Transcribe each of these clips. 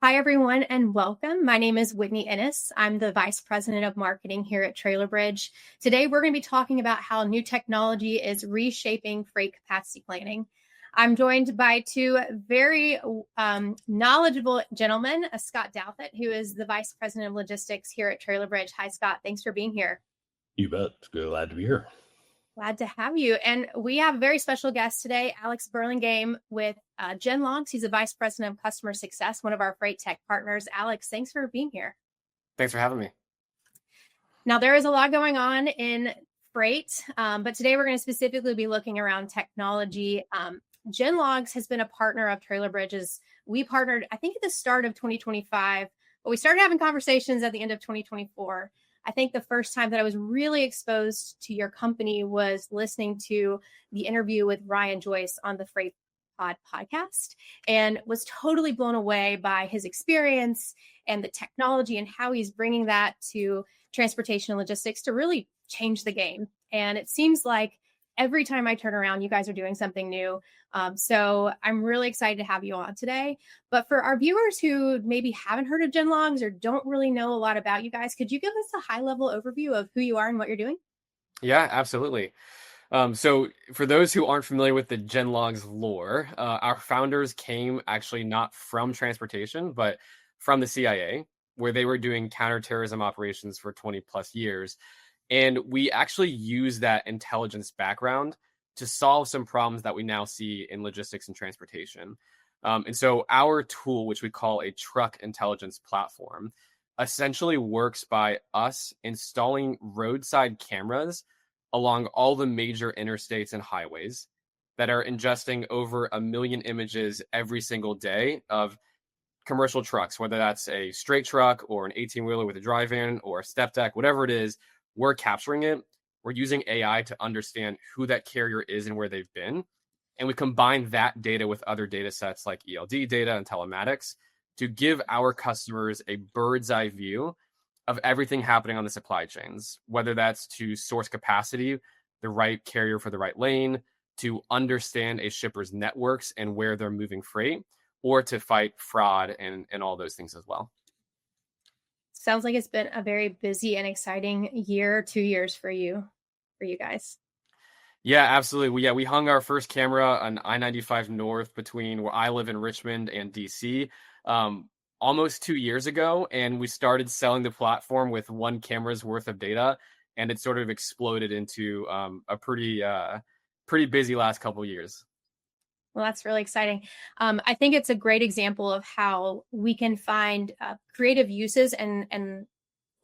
Hi, everyone, and welcome. My name is Whitney Ennis. I'm the Vice President of Marketing here at TrailerBridge. Today, we're going to be talking about how new technology is reshaping freight capacity planning. I'm joined by two very knowledgeable gentlemen, Scott Douthitt, who is the Vice President of Logistics here at TrailerBridge. Hi, Scott. Thanks for being here. You bet. Glad to be here. Glad to have you. And we have a very special guest today, Alex Burlingame with GenLogs. He's a Vice President of Customer Success, one of our freight tech partners. Alex, thanks for being here. Thanks for having me. Now, there is a lot going on in freight, but today we're going to specifically be looking around technology. GenLogs has been a partner of TrailerBridge's. We partnered, I think, at the start of 2025, but we started having conversations at the end of 2024. I think the first time that I was really exposed to your company was listening to the interview with Ryan Joyce on the Freight Pod podcast, and was totally blown away by his experience and the technology and how he's bringing that to transportation and logistics to really change the game. And it seems like every time I turn around, you guys are doing something new. So I'm really excited to have you on today. But for our viewers who maybe haven't heard of GenLogs or don't really know a lot about you guys, could you give us a high-level overview of who you are and what you're doing? Yeah, absolutely. So for those who aren't familiar with the GenLogs lore, our founders came actually not from transportation, but from the CIA, where they were doing counterterrorism operations for 20 plus years. And we actually use that intelligence background to solve some problems that we now see in logistics and transportation. And so our tool, which we call a truck intelligence platform, essentially works by us installing roadside cameras along all the major interstates and highways that are ingesting over 1 million images every single day of commercial trucks, whether that's a straight truck or an 18-wheeler with a dry van or a step deck, whatever it is. We're capturing it. We're using AI to understand who that carrier is and where they've been. And we combine that data with other data sets like ELD data and telematics to give our customers a bird's eye view of everything happening on the supply chains, whether that's to source capacity, the right carrier for the right lane, to understand a shipper's networks and where they're moving freight, or to fight fraud and all those things as well. Sounds like it's been a very busy and exciting year, 2 years for you guys. Yeah, absolutely. We hung our first camera on I-95 North between where I live in Richmond and DC almost 2 years ago. And we started selling the platform with one camera's worth of data. And it sort of exploded into a pretty busy last couple of years. Well, that's really exciting. I think it's a great example of how we can find creative uses and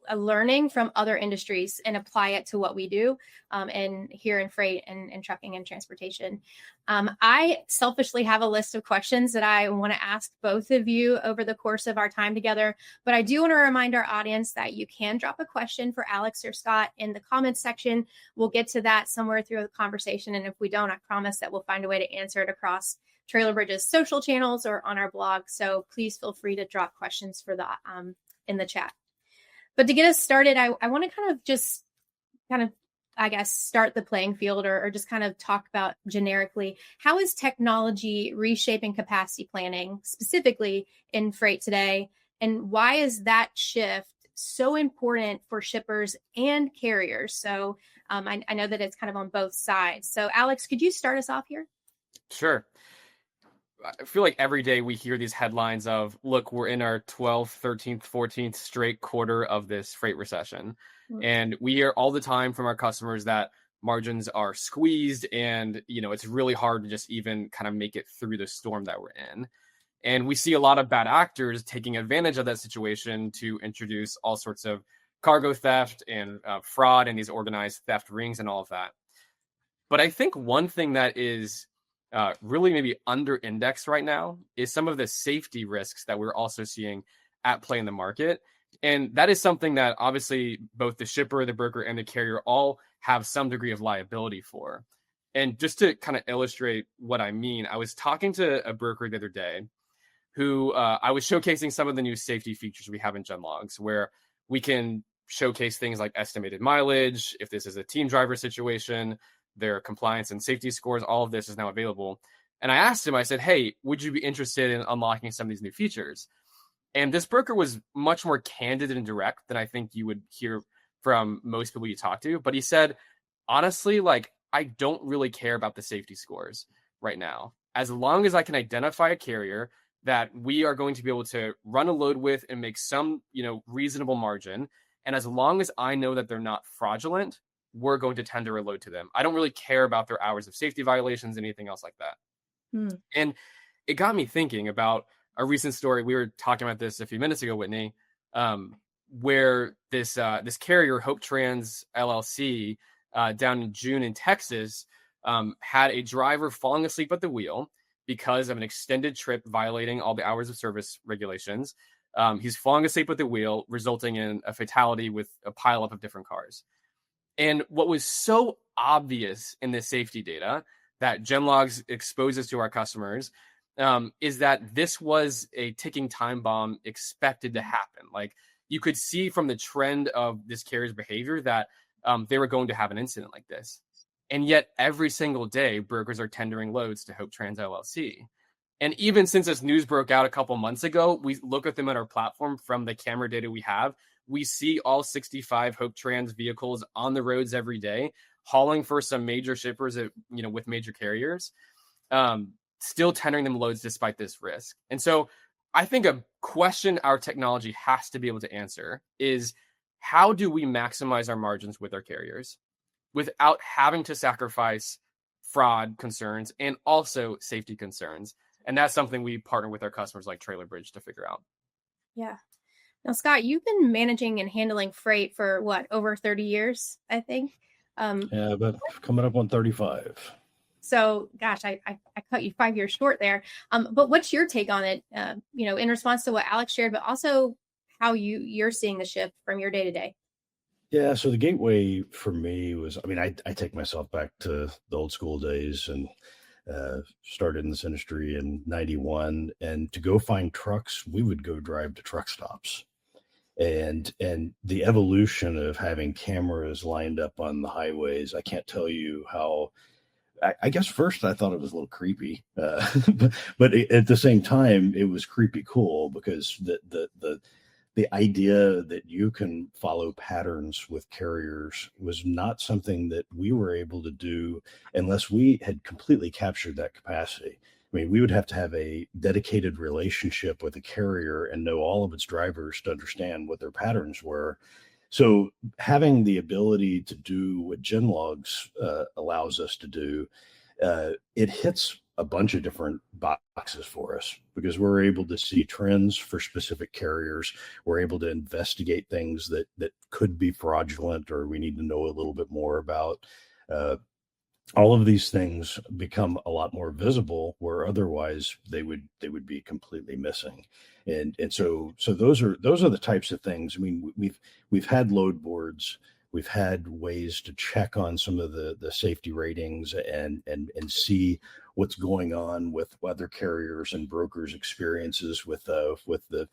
a learning from other industries and apply it to what we do and here in freight and trucking and transportation. I selfishly have a list of questions that I want to ask both of you over the course of our time together. But I do want to remind our audience that you can drop a question for Alex or Scott in the comments section. We'll get to that somewhere through the conversation. And if we don't, I promise that we'll find a way to answer it across TrailerBridge's social channels or on our blog. So please feel free to drop questions for that in the chat. But to get us started, I want to I guess, start the playing field or just kind of talk about generically, how is technology reshaping capacity planning, specifically in freight today? And why is that shift so important for shippers and carriers? So I know that it's kind of on both sides. So Alex, could you start us off here? Sure. I feel like every day we hear these headlines of, look, we're in our 12th, 13th, 14th straight quarter of this freight recession. Mm-hmm. And we hear all the time from our customers that margins are squeezed and, it's really hard to just even kind of make it through the storm that we're in. And we see a lot of bad actors taking advantage of that situation to introduce all sorts of cargo theft and fraud and these organized theft rings and all of that. But I think one thing that is really maybe under indexed right now is some of the safety risks that we're also seeing at play in the market. And that is something that obviously both the shipper, the broker, and the carrier all have some degree of liability for. And just to kind of illustrate what I mean, I was talking to a broker the other day who I was showcasing some of the new safety features we have in GenLogs, where we can showcase things like estimated mileage, if this is a team driver situation, their compliance and safety scores, all of this is now available. And I asked him, I said, hey, would you be interested in unlocking some of these new features? And this broker was much more candid and direct than I think you would hear from most people you talk to. But he said, honestly, like, I don't really care about the safety scores right now. As long as I can identify a carrier that we are going to be able to run a load with and make some, reasonable margin, and as long as I know that they're not fraudulent, we're going to tender a load to them. I don't really care about their hours of safety violations, anything else like that. And it got me thinking about a recent story. We were talking about this a few minutes ago, Whitney, where this carrier, Hope Trans LLC, down in June in Texas, had a driver falling asleep at the wheel because of an extended trip violating all the hours of service regulations. He's falling asleep at the wheel, resulting in a fatality with a pileup of different cars. And what was so obvious in this safety data that GenLogs exposes to our customers is that this was a ticking time bomb expected to happen. Like, you could see from the trend of this carrier's behavior that they were going to have an incident like this. And yet every single day, brokers are tendering loads to Hope Trans LLC. And even since this news broke out a couple months ago, we look at them at our platform from the camera data we have. We see all 65 Hope Trans vehicles on the roads every day, hauling for some major shippers with major carriers, still tendering them loads despite this risk. And so I think a question our technology has to be able to answer is, how do we maximize our margins with our carriers without having to sacrifice fraud concerns and also safety concerns? And that's something we partner with our customers like Trailer Bridge to figure out. Yeah. Now, Scott, you've been managing and handling freight for over 30 years, I think. Yeah, but coming up on 35. So, gosh, I cut you 5 years short there. But what's your take on it? In response to what Alex shared, but also how you're seeing the shift from your day to day. Yeah, so the gateway for me was, I take myself back to the old school days and started in this industry in 91. And to go find trucks, we would go drive to truck stops. And the evolution of having cameras lined up on the highways, I can't tell you how. I guess first I thought it was a little creepy, but at the same time it was creepy cool, because the idea that you can follow patterns with carriers was not something that we were able to do unless we had completely captured that capacity. We would have to have a dedicated relationship with a carrier and know all of its drivers to understand what their patterns were. So having the ability to do what GenLogs allows us to do, it hits a bunch of different boxes for us, because we're able to see trends for specific carriers. We're able to investigate things that could be fraudulent or we need to know a little bit more about. All of these things become a lot more visible where otherwise they would be completely missing. And so those are the types of things. We've had load boards, we've had ways to check on some of the safety ratings and see what's going on with other carriers and brokers' experiences with the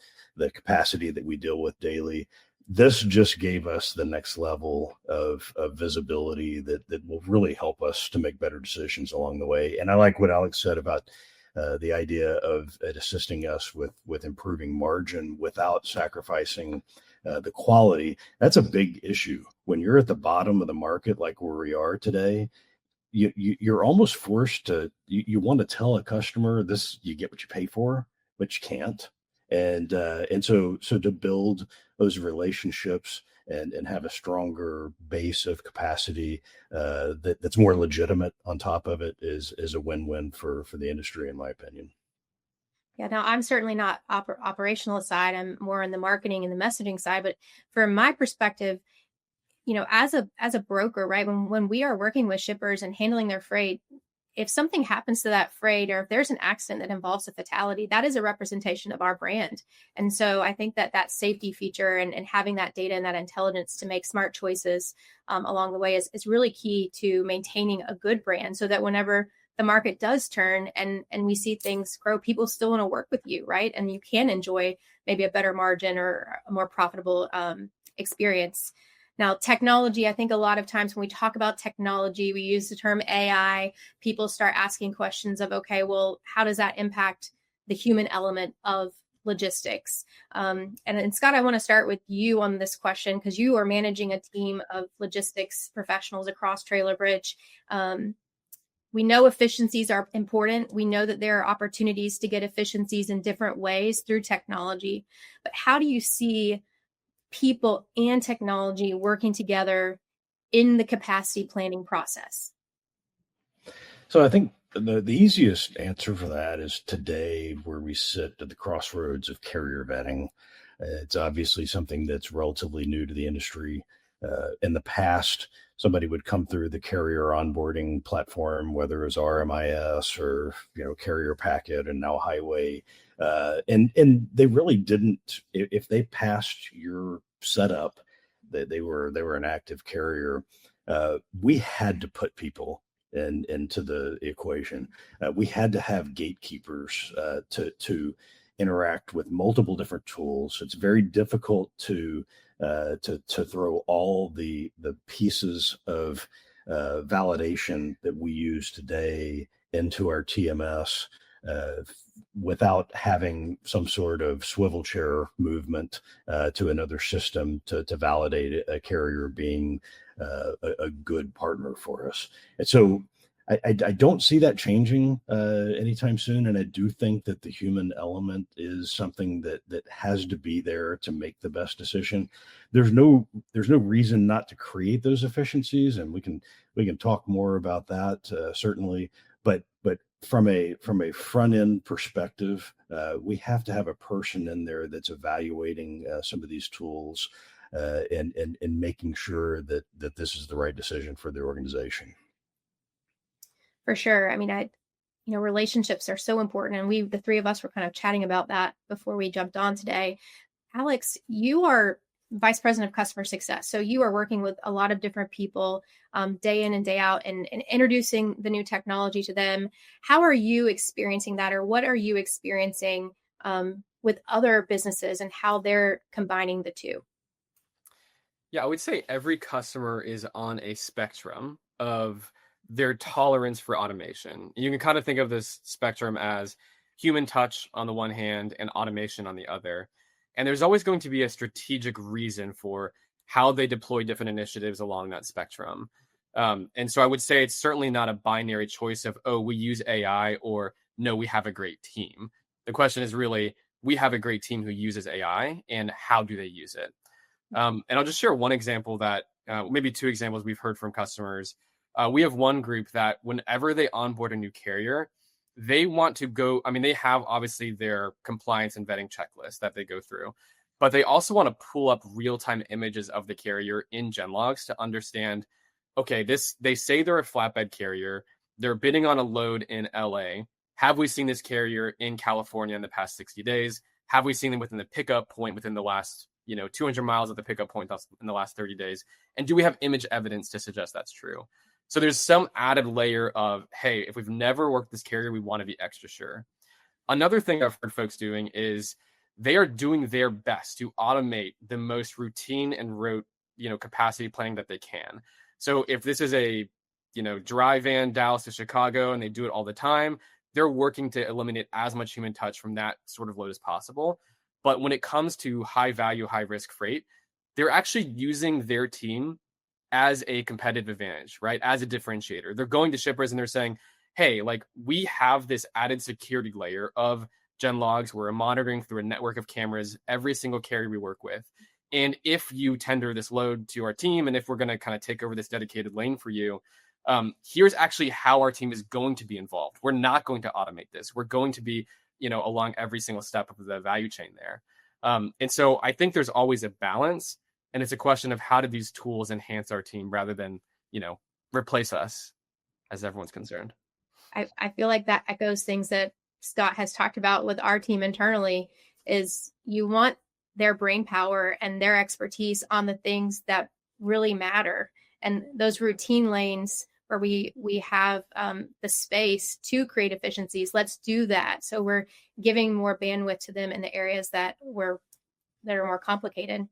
capacity that we deal with daily. This just gave us the next level of visibility that will really help us to make better decisions along the way. And I like what Alex said about the idea of it assisting us with improving margin without sacrificing the quality. That's a big issue. When you're at the bottom of the market, like where we are today, you're almost forced to, you want to tell a customer this, you get what you pay for, but you can't. And so to build those relationships and have a stronger base of capacity that's more legitimate on top of it is a win-win for the industry, in my opinion. Yeah, now I'm certainly not operational side. I'm more on the marketing and the messaging side. But from my perspective, as a broker, right, when we are working with shippers and handling their freight, if something happens to that freight, or if there's an accident that involves a fatality, that is a representation of our brand. And so I think that safety feature and having that data and that intelligence to make smart choices along the way is really key to maintaining a good brand, so that whenever the market does turn and we see things grow, people still want to work with you, right? And you can enjoy maybe a better margin or a more profitable experience. Now, technology, I think a lot of times when we talk about technology, we use the term AI, people start asking questions of, okay, well, how does that impact the human element of logistics. And Scott, I want to start with you on this question because you are managing a team of logistics professionals across Trailer Bridge. We know efficiencies are important. We know that there are opportunities to get efficiencies in different ways through technology. But how do you see people and technology working together in the capacity planning process? So I think the easiest answer for that is today, where we sit at the crossroads of carrier vetting. It's obviously something that's relatively new to the industry. In the past, somebody would come through the carrier onboarding platform, whether it was RMIS or carrier packet and now highway, and they really didn't. If they passed your setup, they were an active carrier. We had to put people into the equation. We had to have gatekeepers to interact with multiple different tools. It's very difficult to throw all the pieces of validation that we use today into our TMS without having some sort of swivel chair movement to another system to validate a carrier being a good partner for us. And so I don't see that changing anytime soon. And I do think that the human element is something that has to be there to make the best decision. There's no reason not to create those efficiencies, and we can talk more about that certainly. But from a front end perspective, we have to have a person in there that's evaluating some of these tools and making sure that this is the right decision for the organization. For sure. I mean, relationships are so important. And the three of us were kind of chatting about that before we jumped on today. Alex, you are Vice President of Customer Success. So you are working with a lot of different people day in and day out and introducing the new technology to them. How are you experiencing that, or what are you experiencing with other businesses and how they're combining the two? Yeah, I would say every customer is on a spectrum of their tolerance for automation. You can kind of think of this spectrum as human touch on the one hand and automation on the other. And there's always going to be a strategic reason for how they deploy different initiatives along that spectrum. And so I would say it's certainly not a binary choice of, oh, we use AI, or no, we have a great team. The question is really, we have a great team who uses AI, and how do they use it? And I'll just share one example that maybe two examples we've heard from customers. We have one group that whenever they onboard a new carrier, they want to go, I mean, they have obviously their compliance and vetting checklist that they go through, but they also want to pull up real-time images of the carrier in GenLogs to understand, okay, they say they're a flatbed carrier. They're bidding on a load in LA. Have we seen this carrier in California in the past 60 days? Have we seen them within the pickup point within the last 200 miles at the pickup point in the last 30 days? And do we have image evidence to suggest that's true? So there's some added layer of, hey, if we've never worked this carrier, we want to be extra sure. Another thing I've heard folks doing is they are doing their best to automate the most routine and rote, capacity planning that they can. So if this is a, dry van Dallas to Chicago and they do it all the time, they're working to eliminate as much human touch from that sort of load as possible. But when it comes to high value, high risk freight, they're actually using their team as a competitive advantage, right? As a differentiator. They're going to shippers and they're saying, hey, we have this added security layer of GenLogs. We're monitoring through a network of cameras every single carrier we work with. And if you tender this load to our team, and if we're going to kind of take over this dedicated lane for you, here's actually how our team is going to be involved. We're not going to automate this. We're going to be, along every single step of the value chain there. And so I think there's always a balance. And it's a question of how do these tools enhance our team rather than, replace us, as everyone's concerned. I feel like that echoes things that Scott has talked about with our team internally, is you want their brain power and their expertise on the things that really matter. And those routine lanes where we have the space to create efficiencies, let's do that. So we're giving more bandwidth to them in the areas that are more complicated.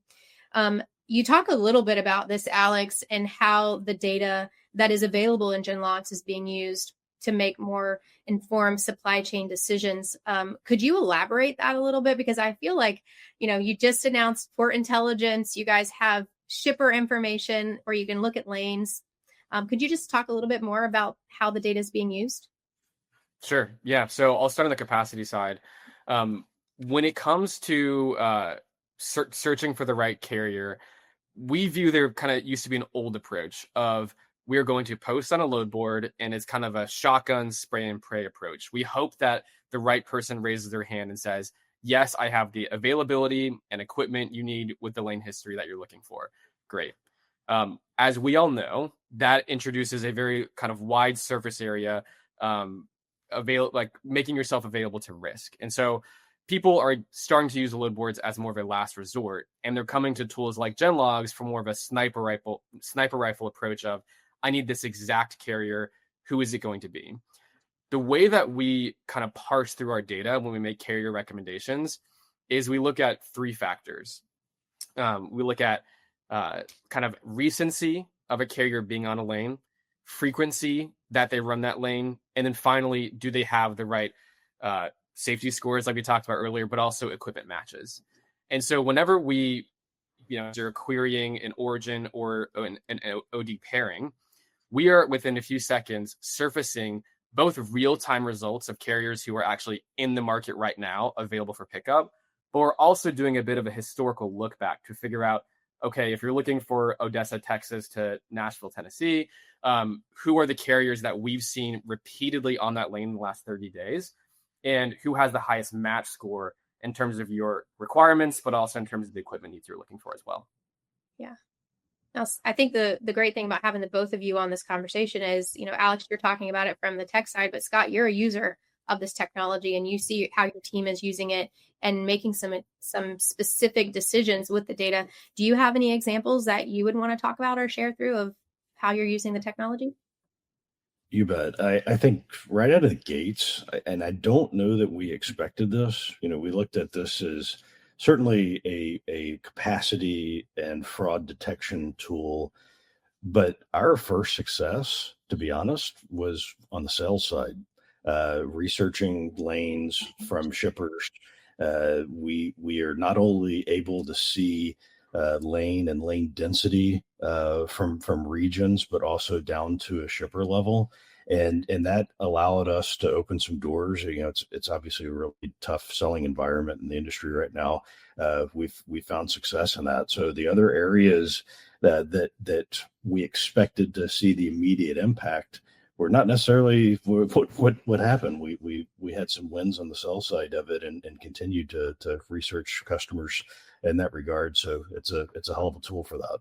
You talk a little bit about this, Alex, and how the data that is available in GenLogs is being used. to make more informed supply chain decisions. Could you elaborate that a little bit? Because I feel like, you just announced port intelligence. You guys have shipper information where you can look at lanes. Could you just talk a little bit more about how the data is being used? Sure. Yeah. So I'll start on the capacity side. When it comes to searching for the right carrier, we view there kind of used to be an old approach of we're going to post on a load board and it's kind of a shotgun spray and pray approach. We hope that the right person raises their hand and says, yes, I have the availability and equipment you need with the lane history that you're looking for. Great. As we all know, that introduces a very kind of wide surface area, like making yourself available to risk. And so people are starting to use the load boards as more of a last resort, and they're coming to tools like GenLogs for more of a sniper rifle approach of, I need this exact carrier. Who is it going to be? The way that we kind of parse through our data when we make carrier recommendations is we look at three factors. We look at kind of recency of a carrier being on a lane, frequency that they run that lane, and then finally, do they have the right safety scores like we talked about earlier, but also equipment matches. And so whenever we, are querying an origin or an OD pairing, we are within a few seconds surfacing both real-time results of carriers who are actually in the market right now available for pickup, but we're also doing a bit of a historical look back to figure out, okay, if you're looking for Odessa, Texas to Nashville, Tennessee, who are the carriers that we've seen repeatedly on that lane in the last 30 days, and who has the highest match score in terms of your requirements, but also in terms of the equipment needs you're looking for as well. Yeah. Now, I think the great thing about having the both of you on this conversation is, Alex, you're talking about it from the tech side, but Scott, you're a user of this technology and you see how your team is using it and making some specific decisions with the data. Do you have any examples that you would want to talk about or share through of how you're using the technology? You bet. I think right out of the gates, and I don't know that we expected this, we looked at this as certainly a capacity and fraud detection tool. But our first success, to be honest, was on the sales side, researching lanes from shippers. We are not only able to see lane and lane density from regions, but also down to a shipper level. And that allowed us to open some doors. It's obviously a really tough selling environment in the industry right now. We found success in that. So the other areas that we expected to see the immediate impact were not necessarily what happened. We had some wins on the sell side of it and continued to research customers in that regard. So it's a hell of a tool for that.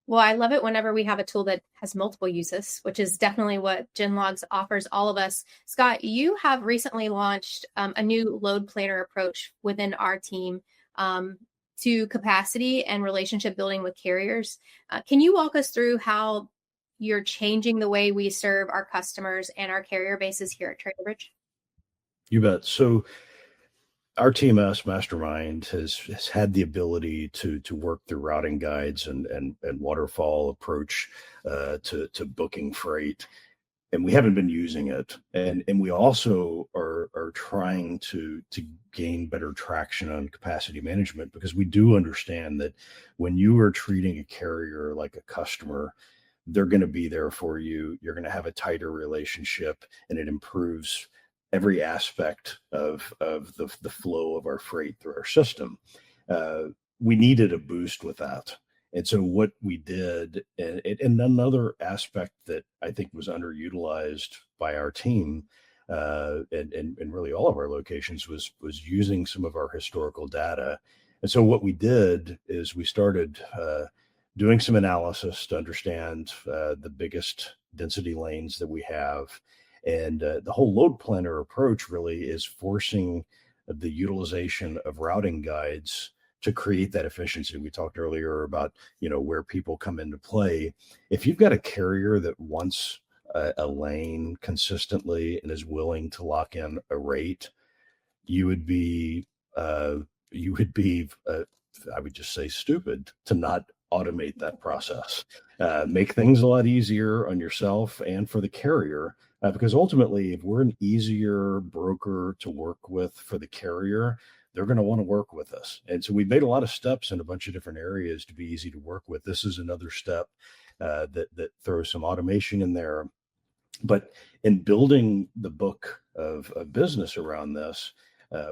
Well, I love it whenever we have a tool that has multiple uses, which is definitely what GenLogs offers all of us. Scott, you have recently launched a new load planner approach within our team to capacity and relationship building with carriers. Can you walk us through how you're changing the way we serve our customers and our carrier bases here at TrailBridge? You bet. So our TMS mastermind has had the ability to work through routing guides and waterfall approach to booking freight, and we haven't been using it. And we also are trying to gain better traction on capacity management, because we do understand that when you are treating a carrier like a customer, they're going to be there for you. You're going to have a tighter relationship, and it improves every aspect of the flow of our freight through our system. We needed a boost with that. And so what we did, and another aspect that I think was underutilized by our team, and really all of our locations, was using some of our historical data. And so what we did is we started doing some analysis to understand the biggest density lanes that we have. And the whole load planner approach really is forcing the utilization of routing guides to create that efficiency. We talked earlier about, where people come into play. If you've got a carrier that wants a lane consistently and is willing to lock in a rate, you would be, I would just say, stupid to not automate that process. make things a lot easier on yourself and for the carrier. Because ultimately, if we're an easier broker to work with for the carrier, they're going to want to work with us. And so we've made a lot of steps in a bunch of different areas to be easy to work with. This is another step that throws some automation in there. But in building the book of business around this,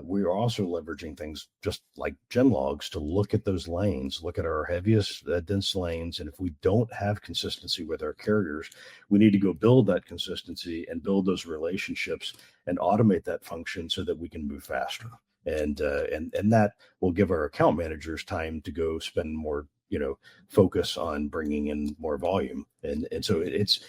we are also leveraging things just like GenLogs to look at those lanes, look at our heaviest dense lanes. And if we don't have consistency with our carriers, we need to go build that consistency and build those relationships and automate that function so that we can move faster. And that will give our account managers time to go spend more focus on bringing in more volume. And so it's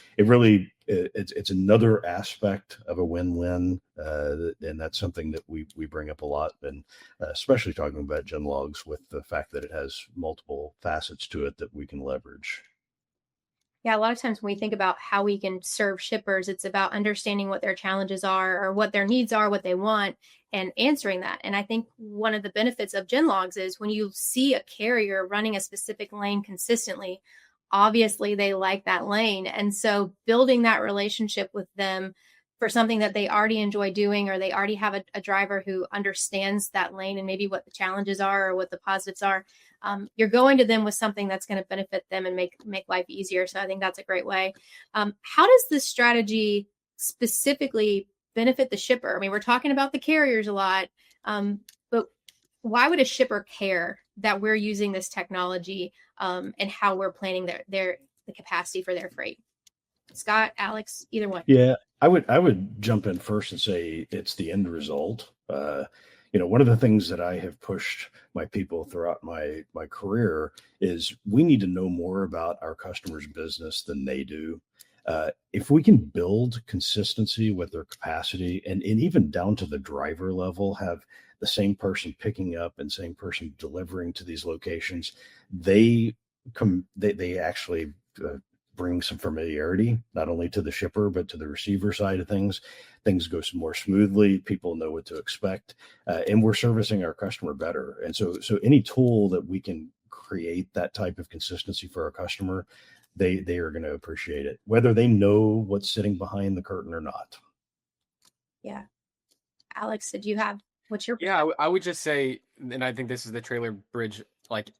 another aspect of a win-win. And that's something that we bring up a lot, and especially talking about GenLogs with the fact that it has multiple facets to it that we can leverage. Yeah, a lot of times when we think about how we can serve shippers, it's about understanding what their challenges are or what their needs are, what they want, and answering that. And I think one of the benefits of GenLogs is when you see a carrier running a specific lane consistently, obviously they like that lane. And so building that relationship with them for something that they already enjoy doing, or they already have a driver who understands that lane and maybe what the challenges are or what the positives are, you're going to them with something that's going to benefit them and make life easier. So I think that's a great way. How does this strategy specifically benefit the shipper? I mean, we're talking about the carriers a lot, but why would a shipper care that we're using this technology and how we're planning the capacity for their freight? Scott, Alex, either one. Yeah, I would jump in first and say it's the end result. One of the things that I have pushed my people throughout my career is we need to know more about our customers' business than they do. If we can build consistency with their capacity and even down to the driver level, have the same person picking up and same person delivering to these locations, they actually bring some familiarity, not only to the shipper, but to the receiver side of things. Things go more smoothly. People know what to expect, and we're servicing our customer better. And so any tool that we can create that type of consistency for our customer, they are going to appreciate it, whether they know what's sitting behind the curtain or not. Yeah. Alex, what's your? Yeah, I would just say, and I think this is the Trailer Bridge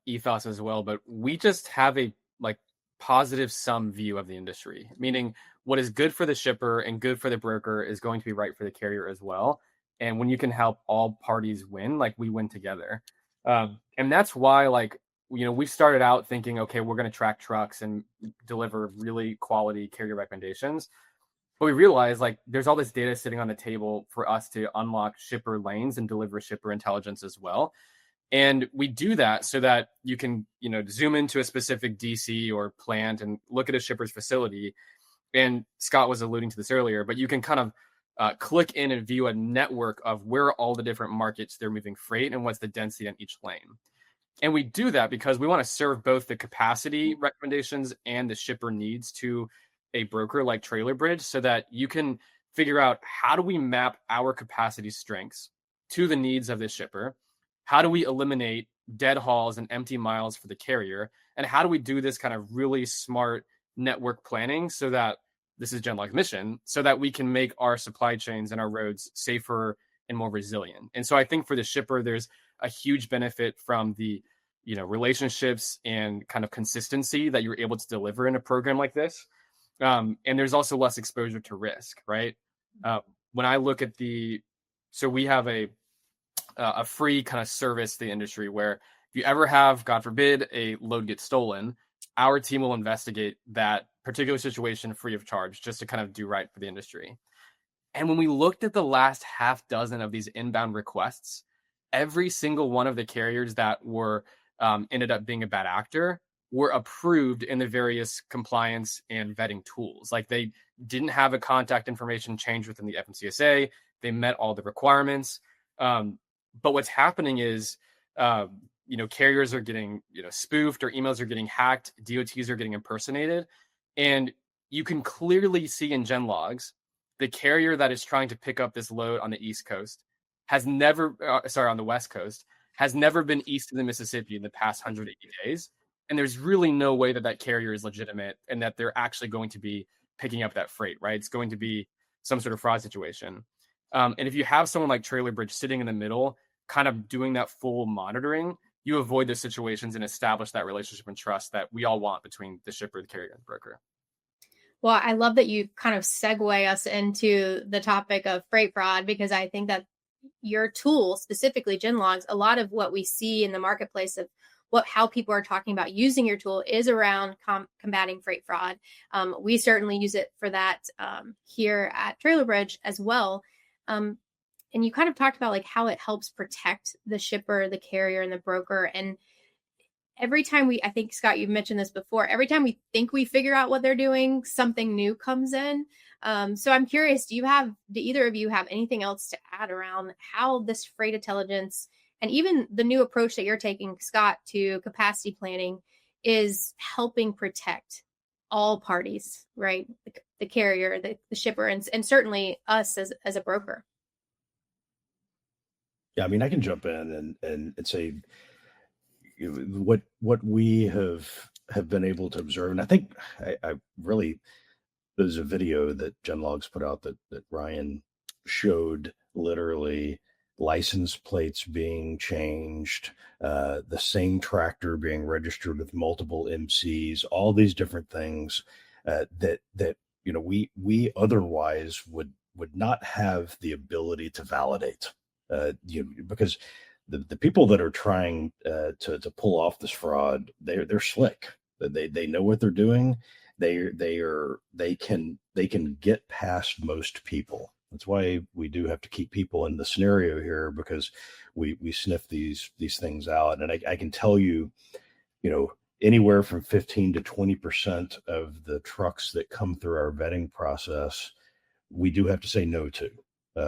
ethos as well, but we just have a positive sum view of the industry, meaning what is good for the shipper and good for the broker is going to be right for the carrier as well. And when you can help all parties win, we win together. And that's why, we started out thinking, okay, we're going to track trucks and deliver really quality carrier recommendations. But we realized there's all this data sitting on the table for us to unlock shipper lanes and deliver shipper intelligence as well. And we do that so that you can, zoom into a specific DC or plant and look at a shipper's facility. And Scott was alluding to this earlier, but you can kind of click in and view a network of where are all the different markets they're moving freight and what's the density on each lane. And we do that because we want to serve both the capacity recommendations and the shipper needs to a broker like Trailer Bridge, so that you can figure out how do we map our capacity strengths to the needs of the shipper. How do we eliminate dead hauls and empty miles for the carrier? And how do we do this kind of really smart network planning so that this is GenLog's mission, so that we can make our supply chains and our roads safer and more resilient? And so I think for the shipper, there's a huge benefit from the relationships and kind of consistency that you're able to deliver in a program like this. And there's also less exposure to risk, right? When I look at so we have a free kind of service to the industry where if you ever have, God forbid, a load gets stolen, our team will investigate that particular situation free of charge, just to kind of do right for the industry. And when we looked at the last half dozen of these inbound requests, every single one of the carriers that were ended up being a bad actor were approved in the various compliance and vetting tools. They didn't have a contact information change within the FMCSA. They met all the requirements. But what's happening is, carriers are getting, spoofed, or emails are getting hacked, DOTs are getting impersonated. And you can clearly see in GenLogs, the carrier that is trying to pick up this load on the East Coast on the West Coast, has never been east of the Mississippi in the past 180 days. and there's really no way that that carrier is legitimate and that they're actually going to be picking up that freight, right? It's going to be some sort of fraud situation. And if you have someone like Trailer Bridge sitting in the middle, kind of doing that full monitoring, you avoid those situations and establish that relationship and trust that we all want between the shipper, the carrier, and the broker. Well, I love that you kind of segue us into the topic of freight fraud, because I think that your tool, specifically GenLogs, a lot of what we see in the marketplace of how people are talking about using your tool is around combating freight fraud. We certainly use it for that here at Trailer Bridge as well. And you kind of talked about like how it helps protect the shipper, the carrier, and the broker. And every time I think, Scott, you've mentioned this before, every time we think we figure out what they're doing, something new comes in. So I'm curious, do either of you have anything else to add around how this freight intelligence and even the new approach that you're taking, Scott, to capacity planning is helping protect all parties, right? The carrier, the shipper, and certainly us as a broker? Yeah, I mean, I can jump in and say what we have been able to observe, and I think I really, there's a video that GenLogs put out that Ryan showed literally license plates being changed, the same tractor being registered with multiple MCs, all these different things that we otherwise would not have the ability to validate, because the people that are trying to pull off this fraud, they're slick. They know what they're doing. They can get past most people. That's why we do have to keep people in the scenario here, because we sniff these things out. And I can tell you, anywhere from 15 to 20% of the trucks that come through our vetting process, we do have to say no to,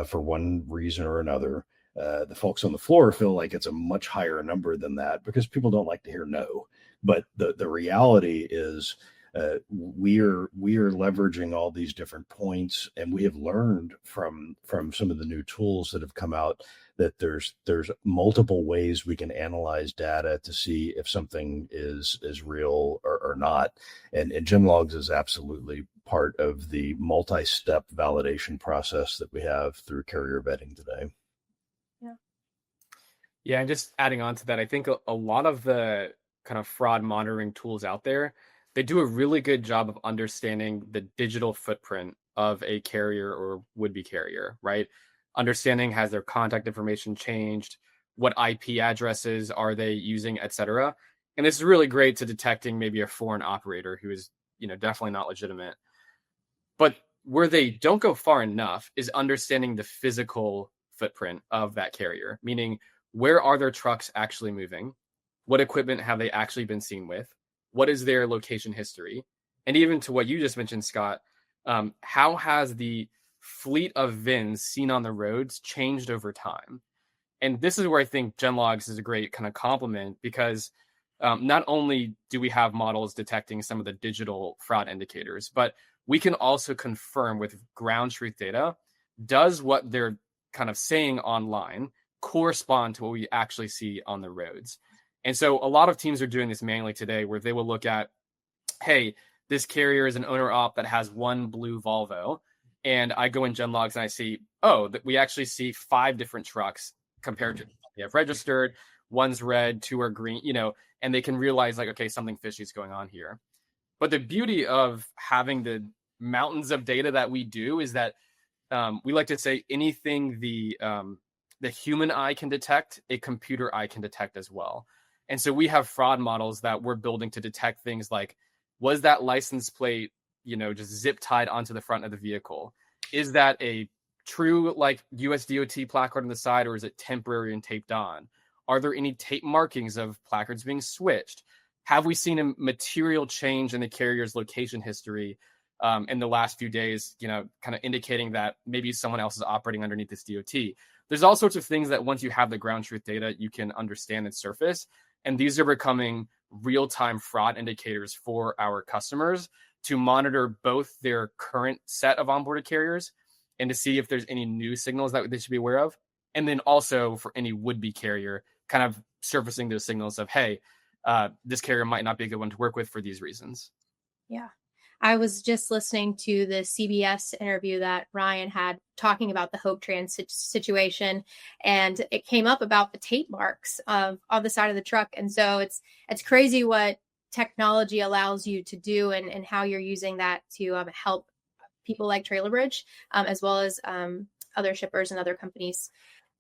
for one reason or another. The folks on the floor feel like it's a much higher number than that because people don't like to hear no. But the reality is, we are leveraging all these different points, and we have learned from some of the new tools that have come out that there's multiple ways we can analyze data to see if something is real or not. And GenLogs is absolutely part of the multi-step validation process that we have through carrier vetting today. Yeah, and just adding on to that, I think a lot of the kind of fraud monitoring tools out there, they do a really good job of understanding the digital footprint of a carrier or would-be carrier, right? Understanding, has their contact information changed? What IP addresses are they using, et cetera? And this is really great to detecting maybe a foreign operator who is, definitely not legitimate. But where they don't go far enough is understanding the physical footprint of that carrier, meaning where are their trucks actually moving? What equipment have they actually been seen with? What is their location history? And even to what you just mentioned, Scott, how has the fleet of VINs seen on the roads changed over time? And this is where I think GenLogs is a great kind of complement, because not only do we have models detecting some of the digital fraud indicators, but we can also confirm with ground truth data, does what they're kind of saying online correspond to what we actually see on the roads? And so a lot of teams are doing this manually today, where they will look at, hey, this carrier is an owner op that has one blue Volvo. And I go in GenLogs and I see, that we actually see 5 different trucks compared to we have registered. One's red, 2 are green, and they can realize like, okay, something fishy is going on here. But the beauty of having the mountains of data that we do is that we like to say anything the human eye can detect, a computer eye can detect as well. And so we have fraud models that we're building to detect things like, was that license plate, just zip tied onto the front of the vehicle? Is that a true like US DOT placard on the side, or is it temporary and taped on? Are there any tape markings of placards being switched? Have we seen a material change in the carrier's location history in the last few days, kind of indicating that maybe someone else is operating underneath this DOT? There's all sorts of things that once you have the ground truth data, you can understand and surface. And these are becoming real-time fraud indicators for our customers to monitor both their current set of onboarded carriers and to see if there's any new signals that they should be aware of. And then also for any would-be carrier, kind of surfacing those signals of, hey, this carrier might not be a good one to work with for these reasons. Yeah. I was just listening to the CBS interview that Ryan had talking about the Hope Trans situation, and it came up about the tape marks on the side of the truck. And so it's crazy what technology allows you to do, and how you're using that to help people like Trailer Bridge, as well as other shippers and other companies.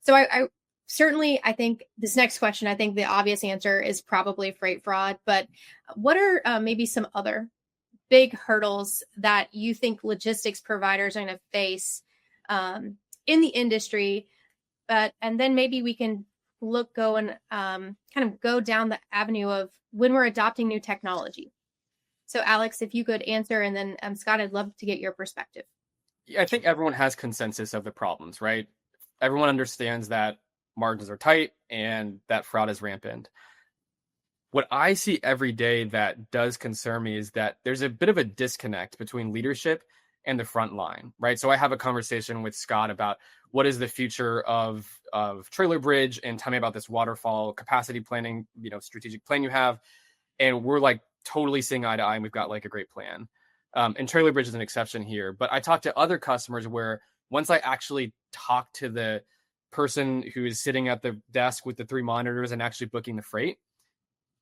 So I certainly, I think this next question, I think the obvious answer is probably freight fraud, but what are maybe some other big hurdles that you think logistics providers are going to face in the industry? And then maybe we can go and kind of go down the avenue of when we're adopting new technology. So Alex, if you could answer, and then Scott, I'd love to get your perspective. I think everyone has consensus of the problems, right? Everyone understands that margins are tight and that fraud is rampant. What I see every day that does concern me is that there's a bit of a disconnect between leadership and the front line, right? So I have a conversation with Scott about what is the future of Trailer Bridge, and tell me about this waterfall capacity planning, strategic plan you have. And we're like totally seeing eye to eye, and we've got like a great plan. And Trailer Bridge is an exception here, but I talk to other customers where once I actually talk to the person who is sitting at the desk with the 3 monitors and actually booking the freight,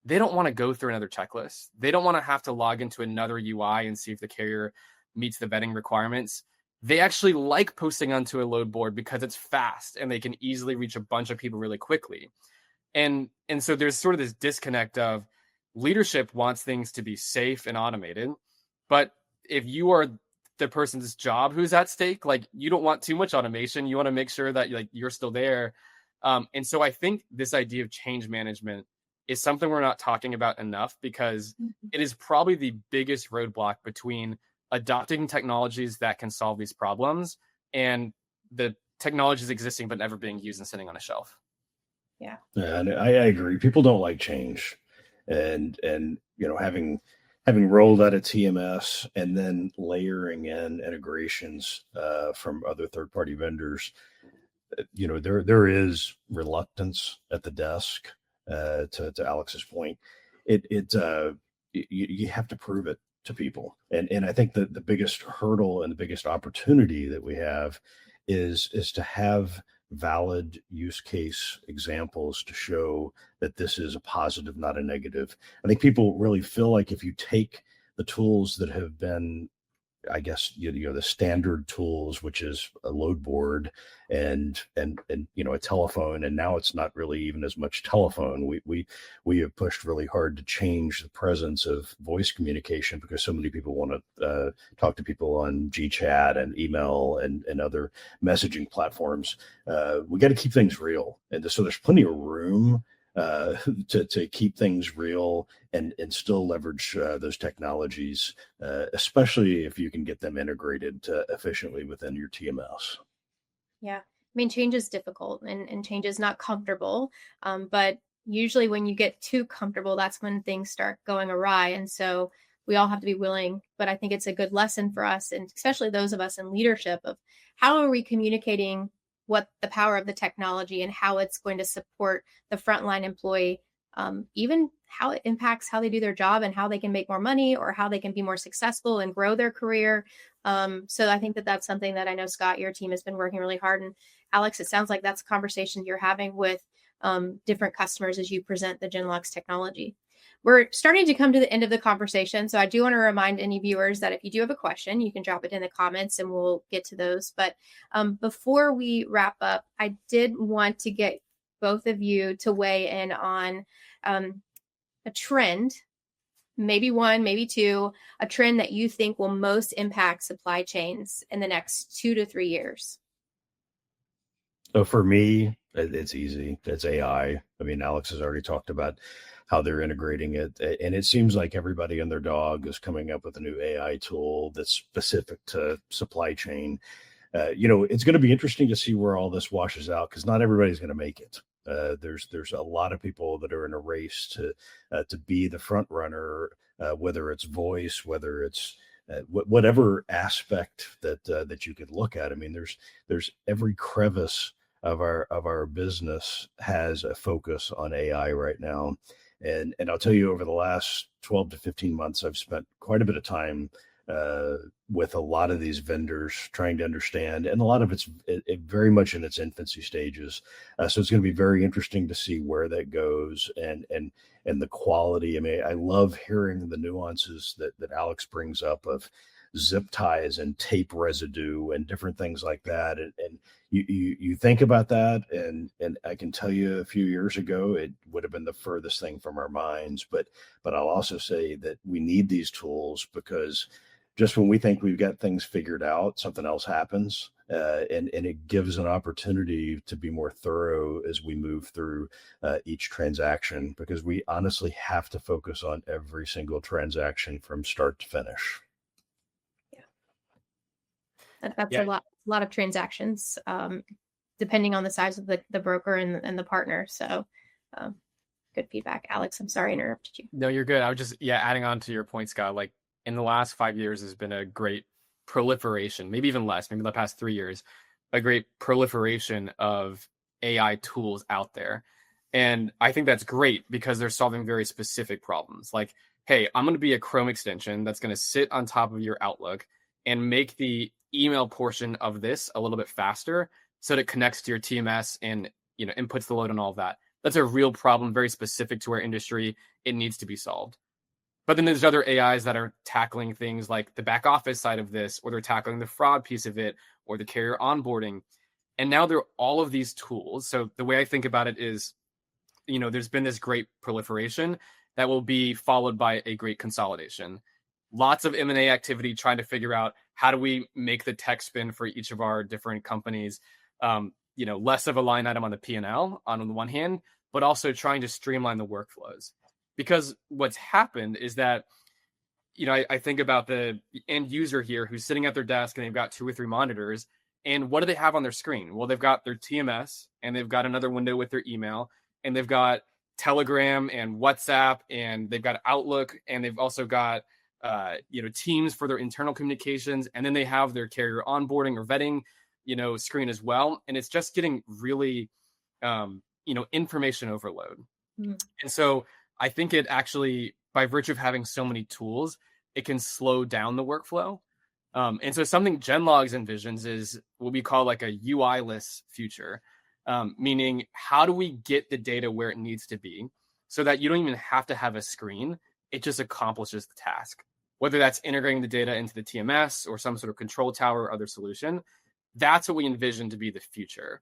they don't want to go through another checklist. They don't want to have to log into another UI and see if the carrier meets the vetting requirements. They actually like posting onto a load board because it's fast and they can easily reach a bunch of people really quickly. And so there's sort of this disconnect of leadership wants things to be safe and automated. But if you are the person's job who's at stake, like, you don't want too much automation. You want to make sure that you're still there. And so I think this idea of change management is something we're not talking about enough, because it is probably the biggest roadblock between adopting technologies that can solve these problems and the technologies existing but never being used and sitting on a shelf. Yeah, and I agree. People don't like change, and having rolled out a TMS and then layering in integrations from other third-party vendors, there is reluctance at the desk. To Alex's point, you have to prove it to people, and I think that the biggest hurdle and the biggest opportunity that we have is to have valid use case examples to show that this is a positive, not a negative. I think people really feel like if you take the tools that have been, I guess, the standard tools, which is a load board and a telephone, and now it's not really even as much telephone. We have pushed really hard to change the presence of voice communication, because so many people want to talk to people on GChat and email and other messaging platforms. We got to keep things real, and so there's plenty of room to keep things real and still leverage those technologies, especially if you can get them integrated efficiently within your TMS. Yeah. I mean, change is difficult, and change is not comfortable. But usually when you get too comfortable, that's when things start going awry. And so we all have to be willing, but I think it's a good lesson for us, and especially those of us in leadership, of how are we communicating what the power of the technology and how it's going to support the frontline employee, even how it impacts how they do their job and how they can make more money or how they can be more successful and grow their career. So I think that that's something that I know, Scott, your team has been working really hard. And Alex, it sounds like that's a conversation you're having with different customers as you present the GenLogs technology. We're starting to come to the end of the conversation. So I do want to remind any viewers that if you do have a question, you can drop it in the comments and we'll get to those. But before we wrap up, I did want to get both of you to weigh in on a trend, maybe one, maybe two, a trend that you think will most impact supply chains in the next 2 to 3 years. So for me, it's easy. It's AI. I mean, Alex has already talked about how they're integrating it. And it seems like everybody and their dog is coming up with a new AI tool that's specific to supply chain. It's going to be interesting to see where all this washes out, because not everybody's going to make it. There's a lot of people that are in a race to be the front runner, whether it's voice, whether it's whatever aspect that you could look at. I mean, there's every crevice of our business has a focus on AI right now. And I'll tell you, over the last 12 to 15 months, I've spent quite a bit of time with a lot of these vendors trying to understand, and a lot of it very much in its infancy stages. So it's going to be very interesting to see where that goes, and the quality. I mean, I love hearing the nuances that Alex brings up of zip ties and tape residue and different things like that. And you think about that, and I can tell you, a few years ago it would have been the furthest thing from our minds. But I'll also say that we need these tools, because just when we think we've got things figured out, something else happens. And it gives an opportunity to be more thorough as we move through each transaction, because we honestly have to focus on every single transaction from start to finish. That's a lot of transactions, depending on the size of the broker and the partner. So good feedback. Alex, I'm sorry I interrupted you. No, you're good. I was just, adding on to your point, Scott, like in the last 5 years, there's been a great proliferation, maybe even less, maybe the past 3 years, a great proliferation of AI tools out there. And I think that's great, because they're solving very specific problems. Like, hey, I'm going to be a Chrome extension that's going to sit on top of your Outlook and make the email portion of this a little bit faster, so that it connects to your TMS and, inputs the load and all of that. That's a real problem, very specific to our industry. It needs to be solved. But then there's other AIs that are tackling things like the back office side of this, or they're tackling the fraud piece of it, or the carrier onboarding. And now there are all of these tools. So the way I think about it is, there's been this great proliferation that will be followed by a great consolidation. Lots of M&A activity trying to figure out, how do we make the tech spin for each of our different companies, less of a line item on the P&L on the one hand, but also trying to streamline the workflows. Because what's happened is that, I think about the end user here who's sitting at their desk and they've got 2 or 3 monitors. And what do they have on their screen? Well, they've got their TMS, and they've got another window with their email, and they've got Telegram and WhatsApp, and they've got Outlook, and they've also got Teams for their internal communications. And then they have their carrier onboarding or vetting, screen as well. And it's just getting really, information overload. Mm-hmm. And so I think it actually, by virtue of having so many tools, it can slow down the workflow. And so something GenLogs envisions is what we call like a UI-less future, meaning how do we get the data where it needs to be so that you don't even have to have a screen. It just accomplishes the task, whether that's integrating the data into the TMS or some sort of control tower or other solution. That's what we envision to be the future.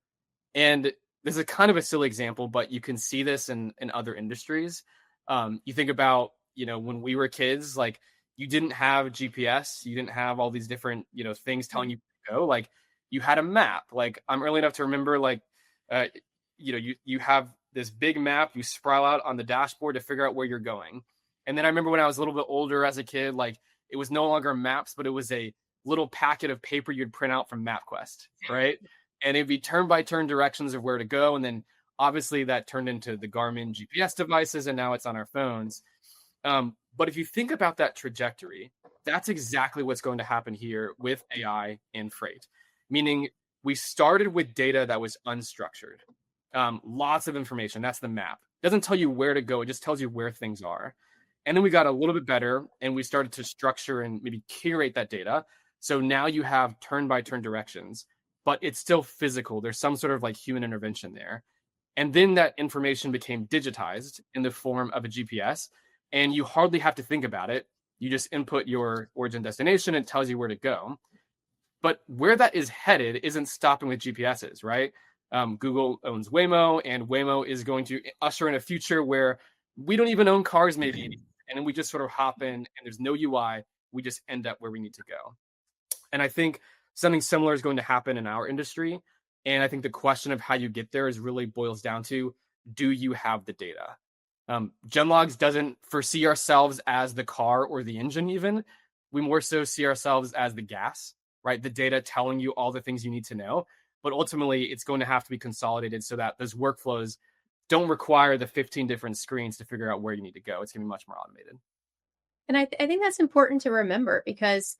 And this is kind of a silly example, but you can see this in other industries. You think about, when we were kids, like you didn't have GPS, you didn't have all these different, things telling you to go. Like you had a map. Like I'm early enough to remember, like, you have this big map, you sprawl out on the dashboard to figure out where you're going. And then I remember when I was a little bit older as a kid, like it was no longer maps, but it was a little packet of paper you'd print out from MapQuest, right? And it'd be turn by turn directions of where to go. And then obviously that turned into the Garmin GPS devices, and now it's on our phones. But if you think about that trajectory, that's exactly what's going to happen here with AI and freight. Meaning we started with data that was unstructured. Lots of information. That's the map. It doesn't tell you where to go. It just tells you where things are. And then we got a little bit better, and we started to structure and maybe curate that data. So now you have turn-by-turn directions, but it's still physical. There's some sort of like human intervention there. And then that information became digitized in the form of a GPS, and you hardly have to think about it. You just input your origin destination, and it tells you where to go. But where that is headed isn't stopping with GPSs, right? Google owns Waymo, and Waymo is going to usher in a future where we don't even own cars maybe, and then we just sort of hop in, and there's no UI. We just end up where we need to go. And I think something similar is going to happen in our industry. And I think the question of how you get there is really boils down to, do you have the data? GenLogs doesn't foresee ourselves as the car or the engine even. We more so see ourselves as the gas, right? The data telling you all the things you need to know. But ultimately, it's going to have to be consolidated so that those workflows don't require the 15 different screens to figure out where you need to go. It's going to be much more automated. And I think that's important to remember, because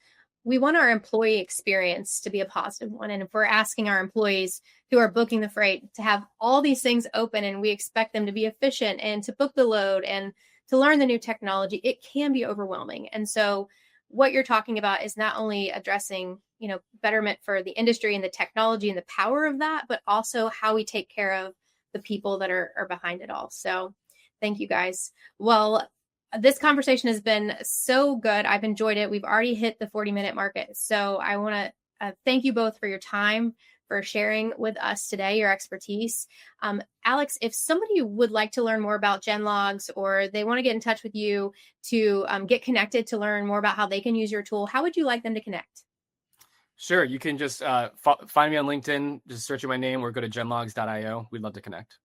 we want our employee experience to be a positive one. And if we're asking our employees who are booking the freight to have all these things open, and we expect them to be efficient and to book the load and to learn the new technology, it can be overwhelming. And so what you're talking about is not only addressing, betterment for the industry and the technology and the power of that, but also how we take care of the people that are behind it all. So thank you guys. Well, this conversation has been so good. I've enjoyed it. We've already hit the 40-minute market. So I want to thank you both for your time, for sharing with us today, your expertise. Alex, if somebody would like to learn more about GenLogs, or they want to get in touch with you to get connected to learn more about how they can use your tool, how would you like them to connect? Sure. You can just find me on LinkedIn, just search my name, or go to genlogs.io. We'd love to connect.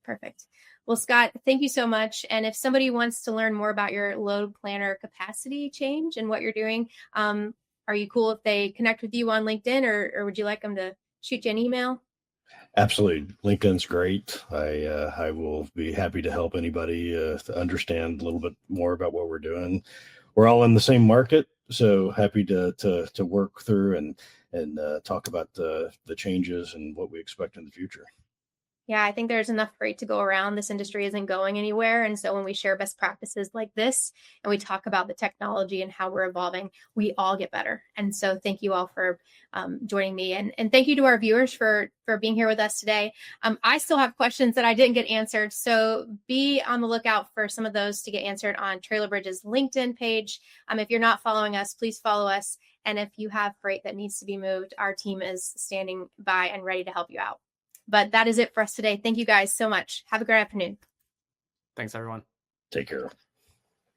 Perfect. Well, Scott, thank you so much. And if somebody wants to learn more about your load planner capacity change and what you're doing, are you cool if they connect with you on LinkedIn, or would you like them to shoot you an email? Absolutely. LinkedIn's great. I will be happy to help anybody to understand a little bit more about what we're doing. We're all in the same market, so happy to work through and talk about the changes and what we expect in the future. Yeah, I think there's enough freight to go around. This industry isn't going anywhere. And so when we share best practices like this, and we talk about the technology and how we're evolving, we all get better. And so thank you all for joining me. And thank you to our viewers for being here with us today. I still have questions that I didn't get answered. So be on the lookout for some of those to get answered on Trailer Bridge's LinkedIn page. If you're not following us, please follow us. And if you have freight that needs to be moved, our team is standing by and ready to help you out. But that is it for us today. Thank you guys so much. Have a great afternoon. Thanks, everyone. Take care.